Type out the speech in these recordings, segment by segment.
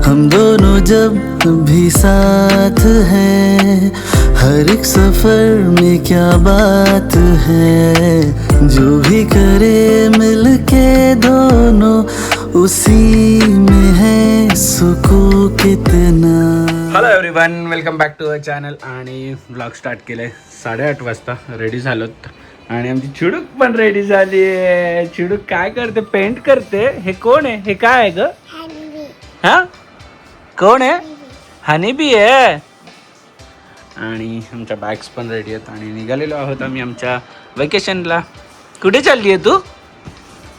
हम दोनों जब भी साथ हैं, हर एक सफर में क्या बात है, जो भी करे मिलके दोनों उसी में है सुकून कितना. Hello everyone, welcome back to our channel. आणि ब्लॉग स्टार्ट केले 8:30 वाजता. रेडी झालोत आणि आमची चिडूक पण रेडी झाली आहे. चिडूक काय करते? पेंट करते. हे कोण आहे? हे काय आहे ग? हा, कोण आहे? हनीबी आहे. आणि आमच्या बॅग्स पण रेडी आहेत आणि निघालेलो आहोत आम्ही आमच्या वेकेशनला. कुठे चालली आहे तू?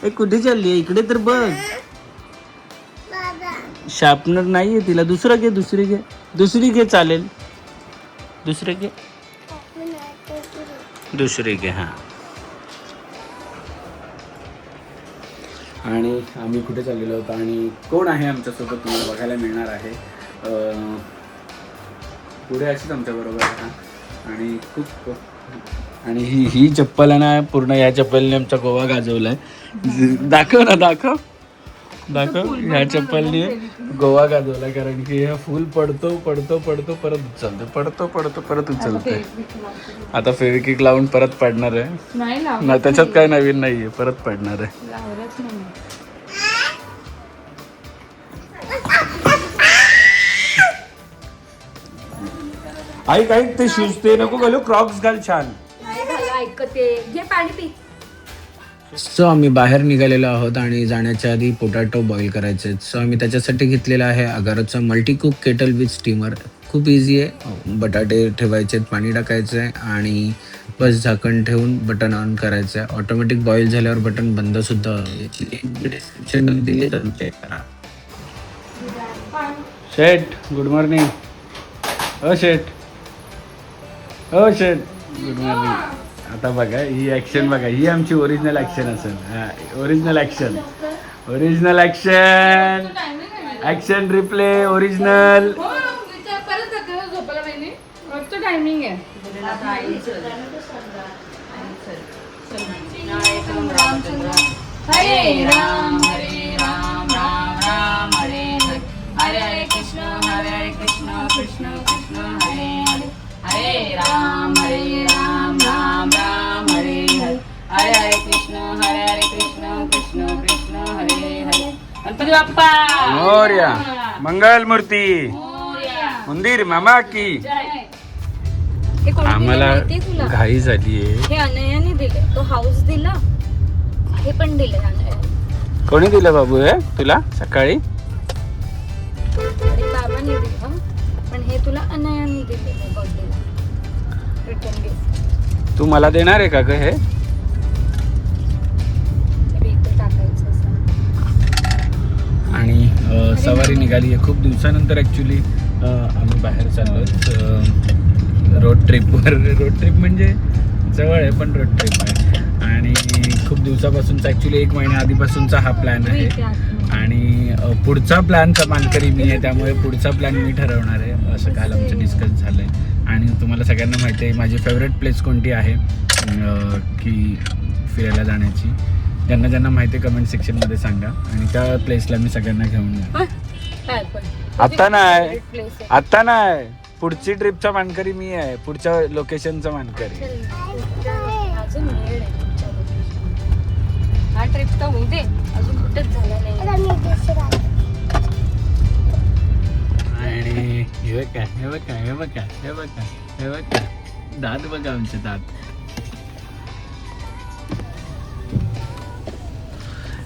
ए कुठे चालली आहे? इकडे तर बघ. शार्पनर नाहीये तिला. दुसरं घे, दुसरी घे चालेल. दुसरे घे, दुसरी घे. हा. आणि आम्ही कुठे चाललेलो होतो आणि कोण आहे आमच्यासोबत तुम्हाला बघायला मिळणार आहे. पुढे अशीच आमच्याबरोबर आहे. आणि खूप आणि ही चप्पल आहे ना, पूर्ण या चप्पलने आमचा गोवा गाजवलाय. दाखव ना, दाखव. ह्या चप्पलने गोवा गाजवला. कारण की हा फुल पडतो परत उचलतो, परत उचलते. आता फेविक्विक लावून परत पडणार आहे ना. त्याच्यात काय नवीन नाहीये, परत पडणार आहे. ऐक ते शूज ते नको घालू, क्रॉक्स घाल. छान. सो आम्ही बाहेर निघालेलो आहोत आणि जाण्याच्या आधी पोटॅटो बॉईल करायचे. सो आम्ही त्याच्यासाठी घेतलेला आहे अगारोचा multi cook kettle with steamer. खूप इझी आहे. बटाटे ठेवायचे, पाणी टाकायचं आहे आणि बस झाकण ठेवून बटन ऑन करायचं आहे. ऑटोमॅटिक बॉईल झाल्यावर बटन बंद सुद्धा डिस्क्रिप्शन दिले तर चेक करा. शेठ, गुड मॉर्निंग. शेठ, गुड मॉर्निंग. आता बघा ही ॲक्शन बघा, ही आमची ओरिजिनल ॲक्शन असेल. Original action replay original. Timing आहे. हरे राम राम राम हरे हरे, हरे कृष्ण कृष्ण कृष्ण हरे हरे, हरे राम राम राम हरे हरे, हरे कृष्ण कृष्ण कृष्ण हरे हरे. गणपती बाप्पा मोरया. मंगल मूर्ती मंदिर मामा की. आम्हाला घाई झाली आहे. हे अनयाने दिले, तो हाऊस दिला, हे पण दिले अनयाने. कोणी दिलं बाबू हे तुला सकाळी? बाबांनी दिलं, पण हे तुला अनयाने दिले बर्थडेला. Return gift. तू मला देणार आहे का ग हे? आणि सवारी निघाली आहे खूप दिवसानंतर. ॲक्च्युली आम्ही बाहेर चाललो रोड ट्रिपवर. रोड ट्रिप म्हणजे जवळ आहे पण रोड ट्रिप आहे. आणि खूप दिवसापासूनचा, ॲक्च्युली 1 महिन्या आधीपासूनचा हा प्लॅन आहे. आणि पुढचा प्लॅनचा मानकरी मी आहे, त्यामुळे पुढचा प्लॅन मी ठरवणार आहे, असं काल आमचं डिस्कस झालं आहे. आणि तुम्हाला सगळ्यांना माहिती आहे माझी फेवरेट प्लेस कोणती आहे की फिरायला जाण्याची. ज्यांना माहिती आहे कमेंट सेक्शनमध्ये सांगा आणि त्या प्लेसला मी सगळ्यांना घेऊन जाईन. आत्ता नाही, पुढची ट्रिपचा मानकरी मी आहे, पुढच्या लोकेशनचा मानकरी. हा ट्रिप तर होऊ दे, अजून कुठेच झाला नाही. आणि हे बघा दात बघा आमचे दात.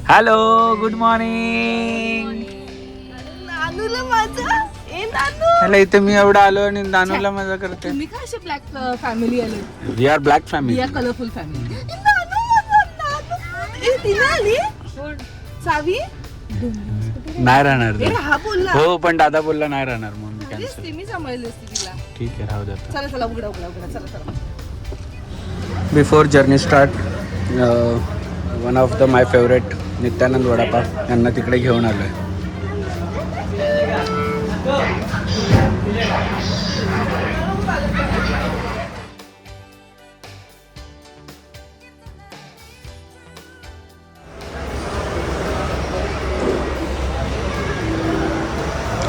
Hello, good morning. हॅलो, इथे मी एवढा आलो आणि नानूला मजा करते. तुम्ही काय असे ब्लॅक फॅमिली आले? We are black family. We are colourful family. आली सावी नाही राहणार ते. हा बोलला हो, पण दादा बोलला नाही राहणार म्हणून कॅन्सल. मी सांभाळली असती तिला. ठीक आहे, राहू द्या. चला चला, उघडा चला. Before journey start, one of the my favourite Nityanand vada pav यांना तिकडे घेऊन आलो आहे.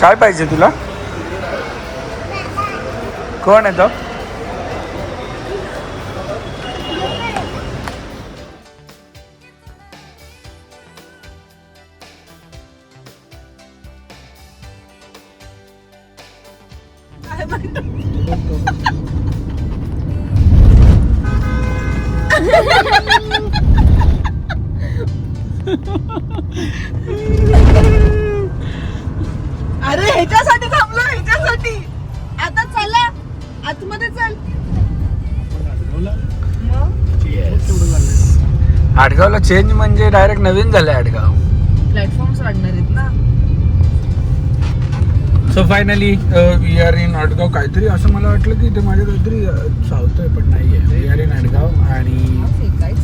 काय पाहिजे तुला? कोण आहे तो? अरे ह्याच्यासाठी थांबलो, ह्याच्यासाठी. आता चला आतमध्ये चल. आडगावला चेंज म्हणजे डायरेक्ट नवीन झालंय आडगाव. प्लॅटफॉर्म्स वाढणार आहेत ना. So finally we are in Adgaon. काहीतरी असं मला वाटलं की ते माझ्या काहीतरी सावतंय पण नाही आहे. वी आर इन आडगाव आणि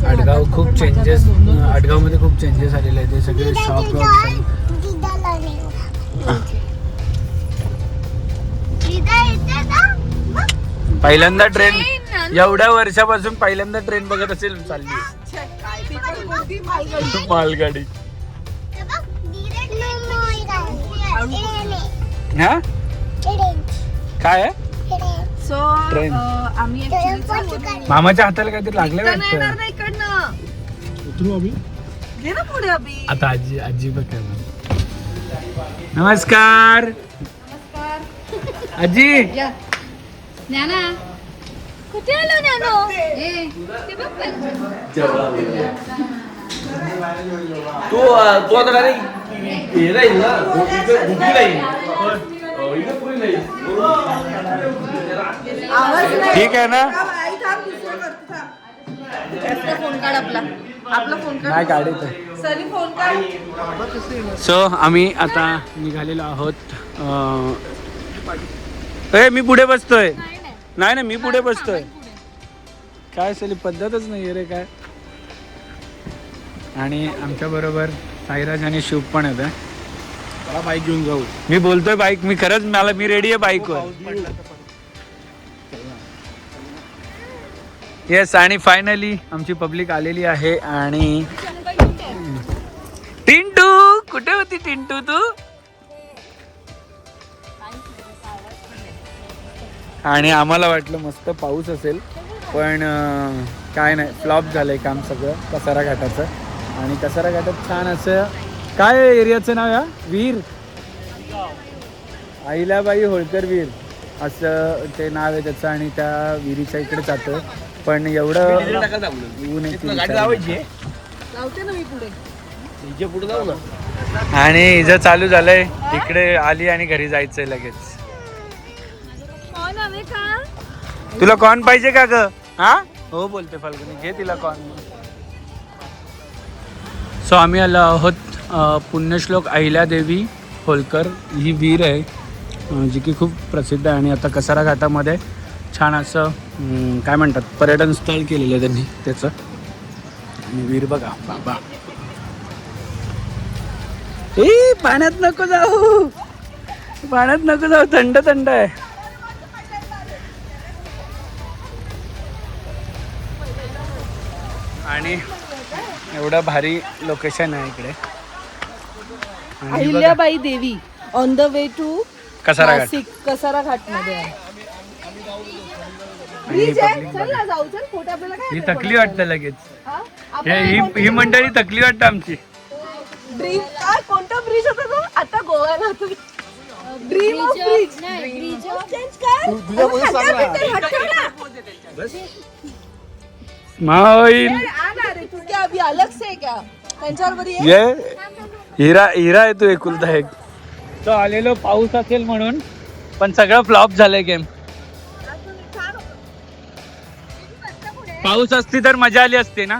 आडगाव खूप चेंजेस, आडगावमध्ये खूप चेंजेस आलेले आहेत. ते सगळे शॉप पहिल्यांदा ट्रेन, एवढ्या वर्षापासून पहिल्यांदा ट्रेन बघत असेल चालली मालगाडी. हा काय आहे? So train. आम्ही actually मामाच्या हाताला काहीतरी लागलं इकडनं येणार वाटतं. नाही, इकडनं. उतरू अभि. घे ना पुढे अभि. आता आजी आजी बघ. नमस्कार आजी. ज्ञाना कुठे आलो ज्ञानो? ते बघ तू आता डायरेक्ट हे राहील ना, भुकी राहील. आवाज नाही. ठीक आहे ना? आई थांब, दुसरं करतो, थांब. आपला फोन काढ, आपला फोन काढ. नाही काढत. सनी फोन काढ. सो आम्ही आता निघालेलो आहोत. मी पुढे बसतोय. नाही नाही, मी पुढे बसतोय. काय असेल पद्धतच नाही रे काय. आणि आमच्या बरोबर साईराज आणि शुभ पण येत. मला बाईक घेऊन जाऊ. मी बोलतोय बाईक, मी खरंच मी रेडी आहे बाईकवर. येस. आणि फायनली आमची पब्लिक आलेली आहे. आणि टिंटू कुठे होती? टिंटू तू? आणि आम्हाला वाटलं मस्त पाऊस असेल, पण काय नाही, फ्लॉप झालंय काम सगळं कसारा घाटाचं. आणि कसारा घाटात छान असं काय एरियाचं नाव या वीर अहिल्याबाई होळकर वीर असं ते नाव आहे त्याचं. आणि त्या विहिरीच्या इकडे जातं, पण एवढं ऊन आहे की लावते ना मी पुढे. पुढे जाऊ ना. आणि हिचं चालू झालंय इकडे आली आणि घरी जायचंय लगेच. कौन हवे का? तुला कॉर्न पाहिजे का ग? हा हो बोलते फाल्गुनी, घे तिला कॉर्न. सो आम्ही आलो आहोत पुण्यश्लोक अहिल्यादेवी होळकर ही वीर आहे जी की खूप प्रसिद्ध आहे. आणि आता कसारा घाटामध्ये छान असं काय म्हणतात पर्यटन स्थळ केलेलं आहे त्यांनी त्याचं. आणि वीर बघा बाबा. ए पाण्यात नको जाऊ, पाण्यात नको जाऊ, थंड थंड आहे. आणि एवढं भारी लोकेशन आहे इकडे. आणि बघा, Ahilyabai Devi on the way to Kasara Ghat. Kasara Ghat मध्ये आहे. आणि ही Bridge आहे. public चल बघा. ना जाऊ, चल फोटो आपल्याला काय ही थकली वाटतं लगेच. हा? ही मंडळी थकली वाटतं आमची. ड्रीम काय कोणता ब्रिज होता तो? आता गोव्याला होतो. Dream of bridge. नाही ब्रिज चेंज कर. माईल तू क्या अभी अलग से क्या त्यांच्यावर ये हिरा हिरा आहे तू एकुलता एक. तो आलेलो पाऊस असेल म्हणून, पण सगळं फ्लॉप झालंय गेम. पाऊस असती तर मजा आली असते ना.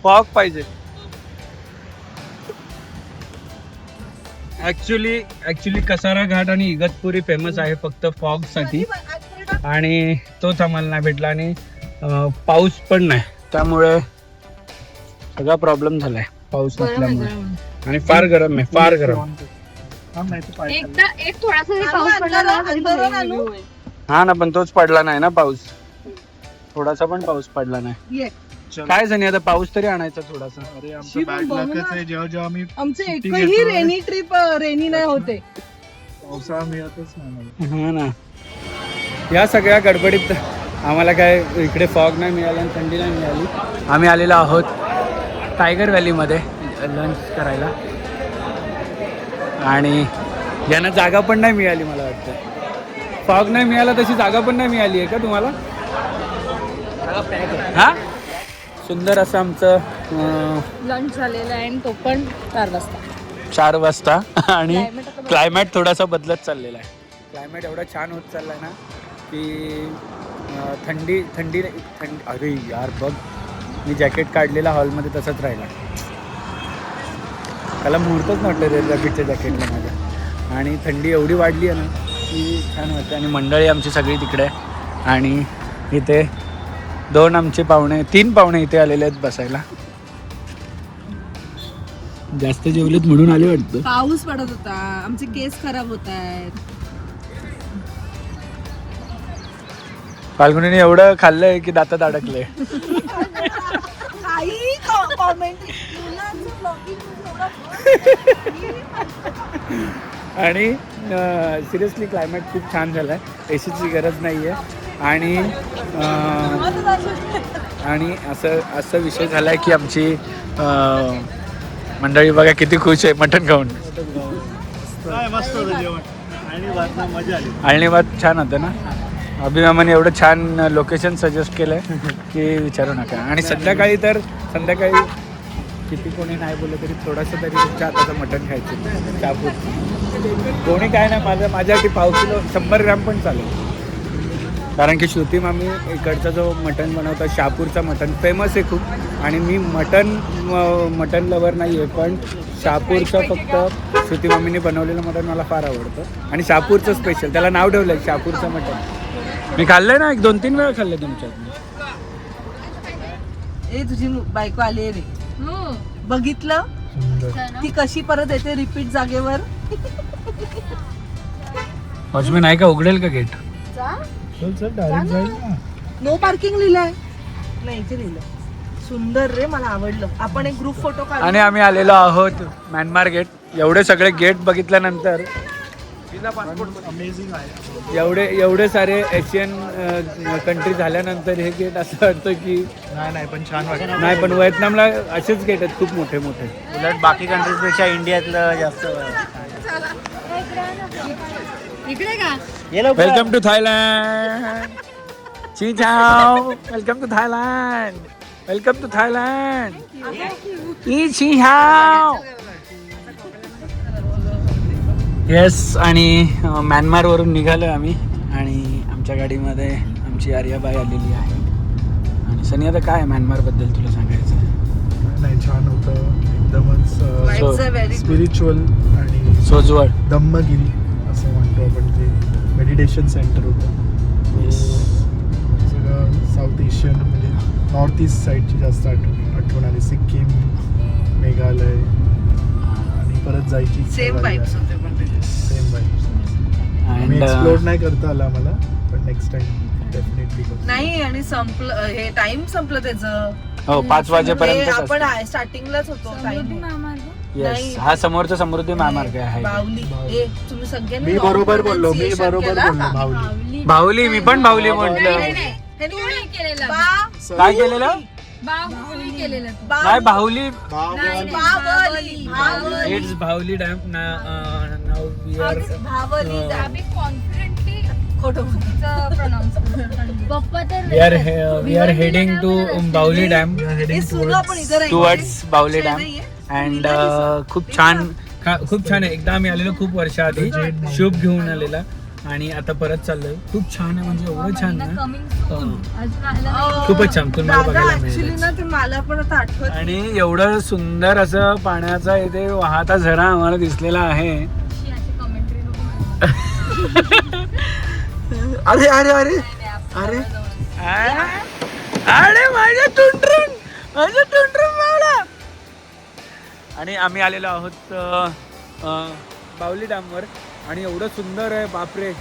फॉग पाहिजे. ऍक्च्युली कसारा घाट आणि इगतपुरी फेमस आहे फक्त फॉग साठी. आणि तोच आम्हाला नाही भेटला. आणि पाऊस पण नाही, त्यामुळे सगळा प्रॉब्लेम झालाय पाऊस नसल्यामुळे. आणि फार गरम आहे, फार गरम. एकदा एक थोडासा जरी पाऊस पडला ना तरी भारी होईल. हा ना, पण तोच पडला नाही ना पाऊस. थोडासा पण पाऊस पडला नाही. काय सनी आता पाऊस तरी आणायचा थोडासा. अरे आमचं बॅड लकच आहे, जेव्हा जेव्हा आम्ही आमचे सुट्टी एकही घेतो, रेनी ट्रिप रेनी नाही होते. पावसाळा मिळतच नाही. हा ना, या सगळ्या गडबडीत आम्हाला काय इकडे फॉग नाही मिळाला आणि थंडी नाही मिळाली. आम्ही आलेलो आहोत टायगर व्हॅलीमध्ये लंच करायला आणि यांना जागा पण नाही मिळाली. मला वाटतं फॉग नाही मिळाला तशी जागा पण नाही मिळाली आहे का तुम्हाला? हा, सुंदर असं आमचं लंच झालेला आहे आणि तो पण 4 वाजता. 4 वाजता आणि क्लायमेट थोडासा बदलत चाललेला आहे. क्लायमेट एवढा छान होत चालला आहे ना की थंडी थंडी थंडी. अरे यार बघ, मी जॅकेट काढलेला हॉलमध्ये तसंच राहिला. त्याला मुहूर्तच नव्हतं रे रॅबिटच्या जॅकेटला माझ्या. आणि थंडी एवढी वाढली आहे ना की छान वाटतं. आणि मंडळी आमची सगळी तिकडे आहे आणि इथे 2 आमचे पाहुणे 3 पाहुणे इथे आलेले आहेत बसायला. जास्त जेवलेत म्हणून आले वाटतं. पाऊस पडत होता, आमचे केस खराब होत आहेत. फाल्गुनीने एवढं खाल्लंय की दातात अडकले. आणि सिरियसली क्लायमेट खूप छान झालं आहे. एसीची गरज नाही आहे. आणि असं विषय झाला आहे की आमची मंडळी बघा किती खुश आहे मटण खाऊन. मस्त होतं जेवण आणि मजा आली. आणि भात छान होतं ना. अभिमामाने एवढं छान लोकेशन सजेस्ट केलं आहे की विचारू नका. आणि संध्याकाळी किती कोणी नाही बोललं तरी थोडंसं तरी तुमच्या हाताचं मटण खायचं शापूर. कोणी काय नाही, माझ्यासाठी पाव किलो 100 ग्रॅम पण चालेल. कारण की श्रुती मामी इकडचा जो मटण बनवतात शहापूरचा मटण फेमस आहे खूप. आणि मी मटण लवर नाही आहे, पण शहापूरचं फक्त श्रुती मामीने बनवलेलं मटण मला फार आवडतं. आणि शहापूरचं स्पेशल त्याला नाव ठेवलं आहे शहापूरचं मटण. मी खाल्लंय ना, 2-3 वेळा खाल्लं तुमच्यात. ए तुझी बायको आली रे, बघितलं ती कशी परत येते रिपीट जागेवर. वॉचमॅन नाही का, उघडेल का गेट? डायरेक्ट जाईल ना. नो पार्किंग लिहिलंय, नाही इथे लिहिलं. सुंदर रे, मला आवडलं. आपण एक ग्रुप फोटो काढू. आणि आम्ही आलेलो आहोत म्यानमार गेट. एवढे सगळे गेट बघितल्यानंतर अमेझिंग आहे. एवढे सारे एशियन कंट्री झाल्यानंतर हे गेट असं वाटतं की नाही पण छान वाटतं. नाही, पण व्हिएतनामला असेच गेट आहेत खूप मोठे मोठे. उलट बाकी कंट्रीजपेक्षा इंडियातलं जास्त. इकडे का? Welcome to Thailand. ची चाओ. Welcome to Thailand. Welcome to Thailand. ई ची हाओ. येस. आणि म्यानमारवरून निघालो आम्ही आणि आमच्या गाडीमध्ये आमची आर्याबाई आलेली आहे. आणि सनी आता काय म्यानमारबद्दल तुला सांगायचं? नाही, छान होतं एकदमच. स्पिरिच्युअल आणि सोजवळ धम्मगिरी असं म्हणतो आपण. ते मेडिटेशन सेंटर होतं. सगळं साऊथ एशियन म्हणजे नॉर्थ ईस्ट साईडची जास्त आठवण आली. सिक्कीम, मेघालय आणि परत जायची सेम वाईब्स होते. Same vibes. आम्ही एक्सप्लोर नाही करता आला मला, पण नेक्स्ट टाइम डेफिनेटली करू. नाही, आणि संपलं हे, टाइम संपलं त्याचं. हो 5 वाजेपर्यंत आपण स्टार्टिंगला होतो. समृद्धी महामार्ग. येस. हा समोरचा समृद्धी महामार्ग आहे. बाहुली. ए तुम्ही सगळ्यांनी मी बरोबर बोललो. भावली. बाहुली. मी पण बाहुली म्हटलं. तुम्ही केलेलं. काय केलेलं? बाहुली केलेलं. नाही, बाहुली. भावली. इट्स बाहुली डॅम. नाउ वी आर आम्ही कॉन्फिडेंटली खोटं प्रोनाऊन्स पप्पा तर वी आर हेडिंग टू बाहुली डॅम टुवर्ड्स बाहुली डॅम. अँड खूप छान आहे. एकदा आम्ही आलेलो खूप वर्षाआधी शुभ घेऊन आलेला आणि आता परत चाललोय. खूप छान आहे, म्हणजे एवढं छान ना. खूपच छान. तुम्हाला बघायला ऍक्च्युली ना ते मला पण आता आठवत. आणि एवढं सुंदर असं पाण्याचा इथे वाहता झरा आम्हाला दिसलेला आहे. अरे अरे अरे अरे अरे माझ्या टुंटरून मावला. आणि आम्ही आलेलो आहोत बाहुली डॅमवर. आणि एवढं सुंदर आहे, बापरे.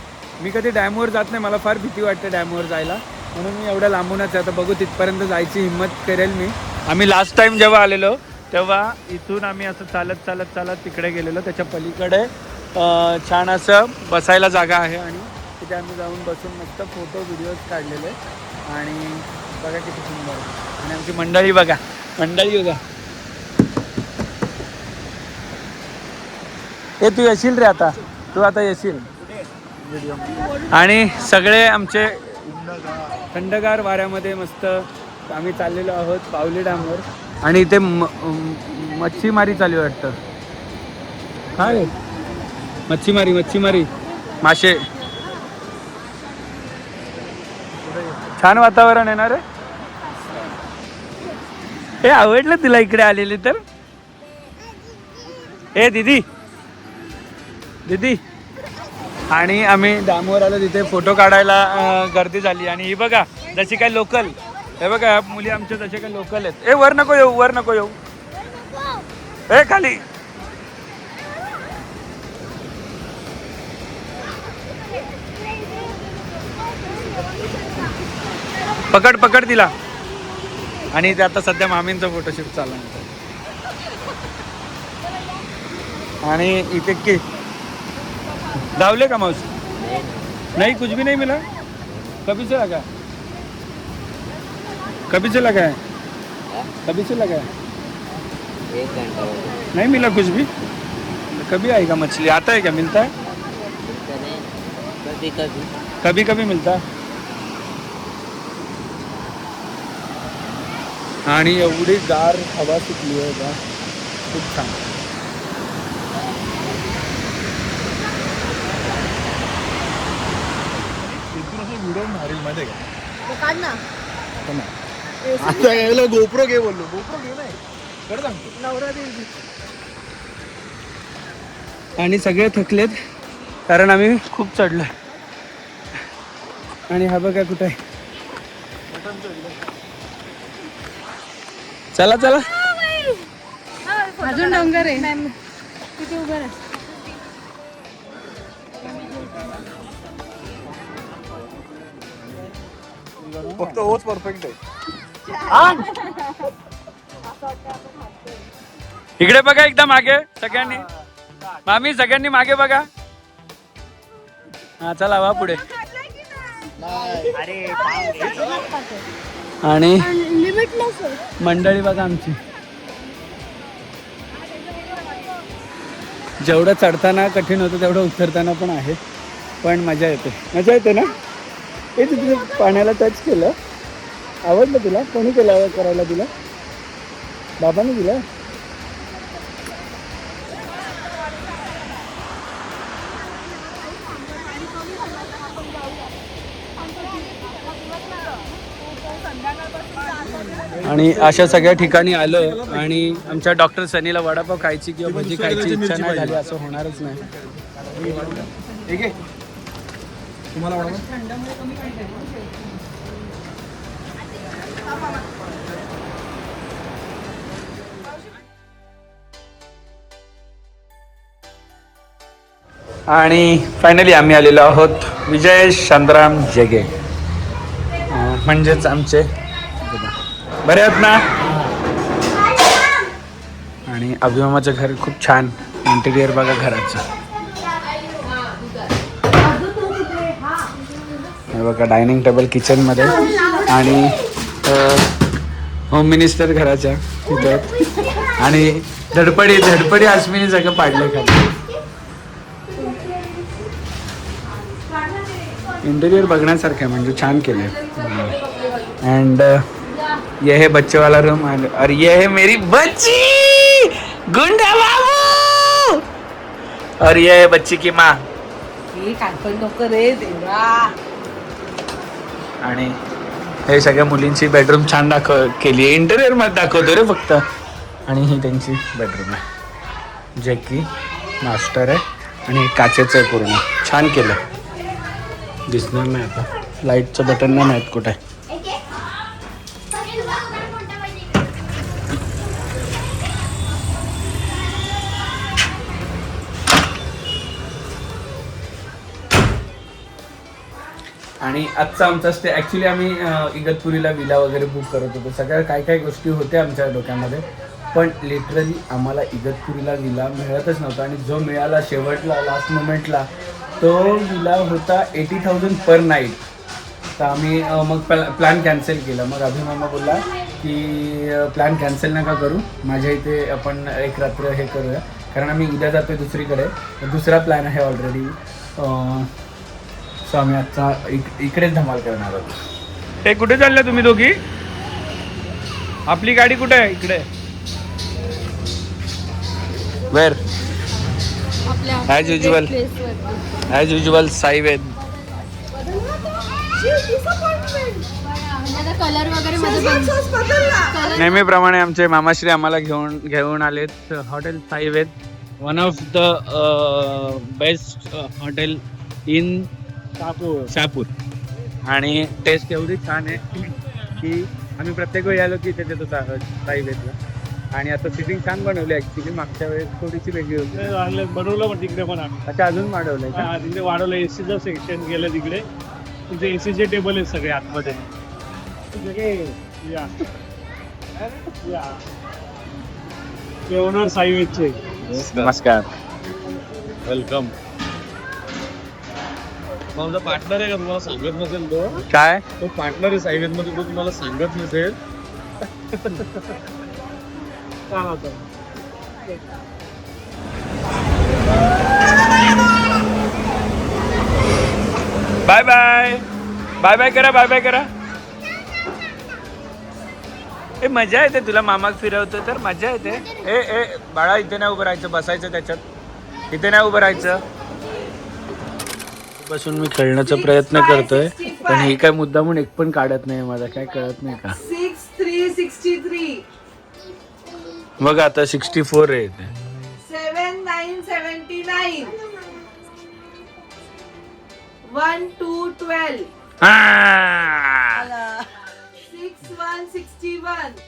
मी कधी डॅमवर जात नाही, मला फार भीती वाटते डॅमवर जायला. म्हणून मी एवढ्या लांबूनच आहे. आता बघू तिथपर्यंत जायची हिंमत करेल मी. आम्ही लास्ट टाइम जेव्हा आलेलो तेव्हा इथून आम्ही असं चालत चालत चालत तिकडे गेलेलो. त्याच्या पलीकडे छान असं बसायला जागा आहे आणि तिथे आम्ही जाऊन बसून मस्त फोटो व्हिडिओज काढलेले. आणि बघा किती सुंदर. आणि आमची मंडळी बघा, मंडळी बघा. हे तू येशील रे आता, तू आता येशील व्हिडिओ. आणि सगळे आमचे थंडगार वाऱ्यामध्ये मस्त आम्ही चाललेलो आहोत पावली डॅमवर. आणि इथे मच्छीमारी चालू वाटतं. काय मच्छीमारी मासे. छान वातावरण आहे ना रे. हे आवडलं तुला इकडे आलेली तर. ए दीदी आणि आम्ही डॅमवर आलो. तिथे फोटो काढायला गर्दी झाली. आणि ही बघा जशी काय लोकल, हे बघा मुली आमच्या जसे काय लोकल आहेत. ए वर नको येऊ ए खाली. पकड तिला. आणि ते आता सध्या मामींचा फोटोशूट चालू आहे. आणि इथे की धावले का मावशी? नहीं कुछ भी नहीं मिला. कभी से लगा है? एक घंटा नहीं मिला कुछ भी. कभी आएगा मछली? आता है क्या? मिलता है कभी मिलता है. आणि एवढी गार हवा सुटली आहे का, खूप छान. व्हिडिओ मारेल मध्ये का काढ ना. आता यायला गोप्रो घे बोललो. गोप्रो घे नाही खरं सांगतो. नवरा देवी. आणि सगळे थकलेत कारण आम्ही खूप चढलोय. आणि हा बघा कुठे आहे. चला अजून डोंगर आहे. किती उभं आहे. फक्त ओच परफेक्ट आहे. इकडे बघा एकदा मागे सगळ्यांनी. मामी सगळ्यांनी मागे बघा. हा चला वा पुढे. आणि मंडळी बघा आमची. जेवढं चढताना कठीण होतं तेवढं उतरताना पण आहे. पण मजा येते ना. हे तिथे पाण्याला टच केलं. आवडलं तुला? कोणी केलं करायला तुला? बाबाने दिला. आणि अशा सगळ्या ठिकाणी आलो. आणि आमच्या डॉक्टर सनीला वडापाव खायची किंवा भजी खायची इच्छा नाही झाली असं होणारच नाही. तुम्हाला आणि फायनली आम्ही आलेलो आहोत विजय शांताराम जगे. म्हणजेच आमचे बरे आहेत ना. आणि अभिमामाचं घर खूप छान इंटेरियर बघा घराचं. हे बघा डायनिंग टेबल किचनमध्ये. आणि होम मिनिस्टर घराच्या तिथं. आणि धडपडी आसमीने सगळं पाडलं खाली. इंटेरियर बघण्यासारखं आहे म्हणजे छान केलं. एंड ये है बच्चे वाला रूम. और ये है मेरी बच्ची गुंडा बाबू. और ये है बच्ची की माँ. आणि हे सगळ्या मुलींची बेडरूम छान केली आहे. इंटेरियर मध्ये दाखवतो रे फक्त. आणि ही त्यांची बेडरूम आहे जे की मास्टर आहे. आणि काचेचं आहे पूर्ण. छान केलं. दिसणार नाही आता. लाईटचं बटन नाही माहीत कुठे. आणि आजचा आमचा स्टे ॲक्च्युली आम्ही इगतपुरीला विला वगैरे बुक करत होतो. सगळ्या काय गोष्टी होत्या आमच्या डोक्यामध्ये, पण लिटरली आम्हाला इगतपुरीला विला मिळतच नव्हता. आणि जो मिळाला शेवटला लास्ट मोमेंटला तो विला होता 80,000 पर नाईट. तर आम्ही मग प्लॅन कॅन्सल केला. मग अभिमामा बोलला की प्लॅन कॅन्सल नका करू, माझ्या इथे आपण एक रात्र हे करूया, कारण आम्ही उद्या जातो दुसरीकडे. दुसरा प्लॅन आहे ऑलरेडी. सो आम्ही आजचा इकडेच धमाल करणार आहोत. ते कुठे चालले तुम्ही दोघी? आपली गाडी कुठे आहे? इकडे. Where as usual Saived. Colour वगैरे नेहमीप्रमाणे आमचे मामाश्री आम्हाला घेऊन आलेत hotel Saived, one of the best hotel in Shahapur. आणि टेस्ट एवढी छान आहे की आम्ही प्रत्येक वेळी आलो की इथे येतो साईवेदला. आणि आता सिटिंग छान बनवली ॲक्च्युली, मागच्या वेळेस थोडीशी वेगळी होती. बनवलं पण तिकडे पण आम्ही. अच्छा, अजून वाढवलंय का? तिकडे वाढवलं, एसीचं सेक्शन गेलं तिकडे. तिथे एसीचे टेबल आहेत सगळे आतमध्ये. ओनर साईवेदचे. नमस्कार. वेलकम. माझा पार्टनर आहे का, तुम्हाला सांगत नसेल तो? काय? तो पार्टनर आहे साईवेद मध्ये, तो तुम्हाला सांगत नसेल. बाय बाय बाय बाय करा, बाय बाय करा. ए मजा येते तुला, मामाक फिरवतो तर मजा येते. ए बाळा, इथे नाही उभं राहायचं, बसायचं त्याच्यात. इथे नाही उभं राहायचं. बसून मी खेळण्याचा प्रयत्न करतोय, पण ही काय मुद्दामून एक पण काढत नाही. मला काय कळत नाही का. 6363 मग आता 64 आहे इथे. 7979 1212 6161.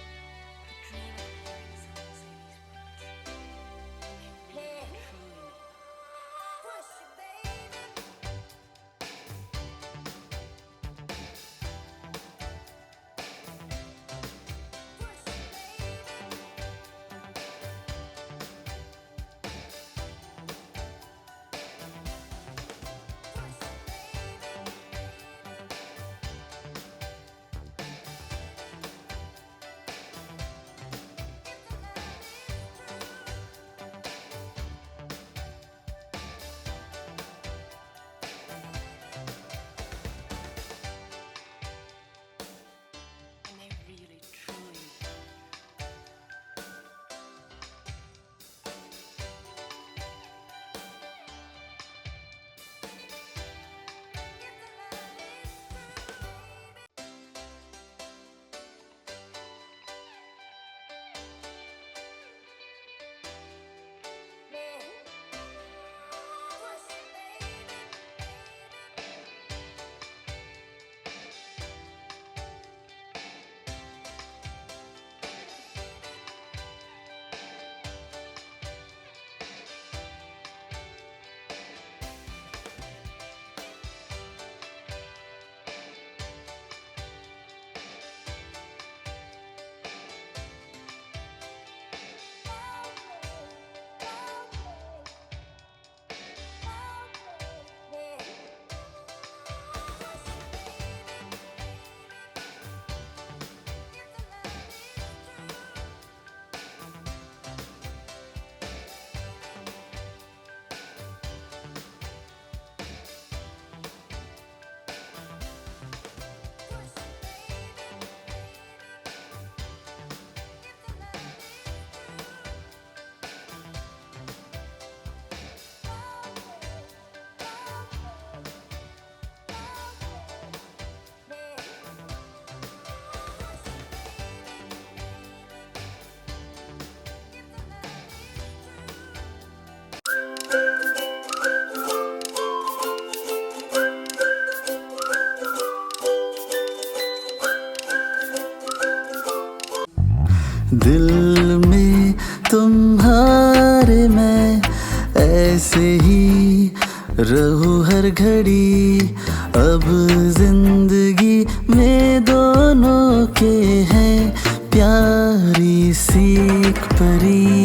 दिल में तुम्हारे मैं ऐसे ही रहूं हर घड़ी अब जिंदगी में दोनों के हैं प्यारी सी एक परी।